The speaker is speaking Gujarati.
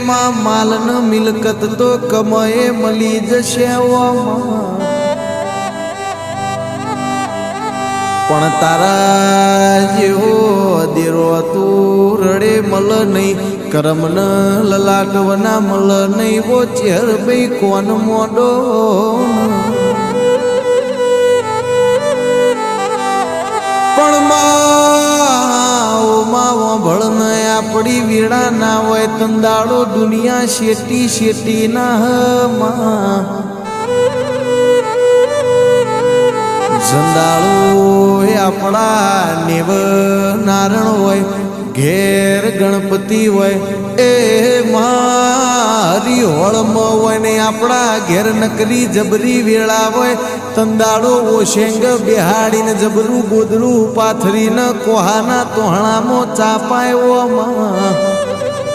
માં માલન મિલકત તો કમયે મળી જશે પણ તારા જેવો દેરો તું રડે મલ નહીં કરમન લલાટવના મલ નહીં વો ચેર ભાઈ કોન મોડો પણ માવો ભળ ન આપડી વીણા ના હોય તંદાળો દુનિયા શેટી શેટી ના હમાં જંદાળો આપણા નેવ નારણ હોય ઘેર ગણપતિ હોય એ મારી હોળમાં હોય ને આપણા ઘેર નકરી જબરી વેળા હોય તંદાળો ઓશેંગ બેહાડીને જબરું ગોદરું પાથરીને કોહાના તોહણામાં ચાપાયો માં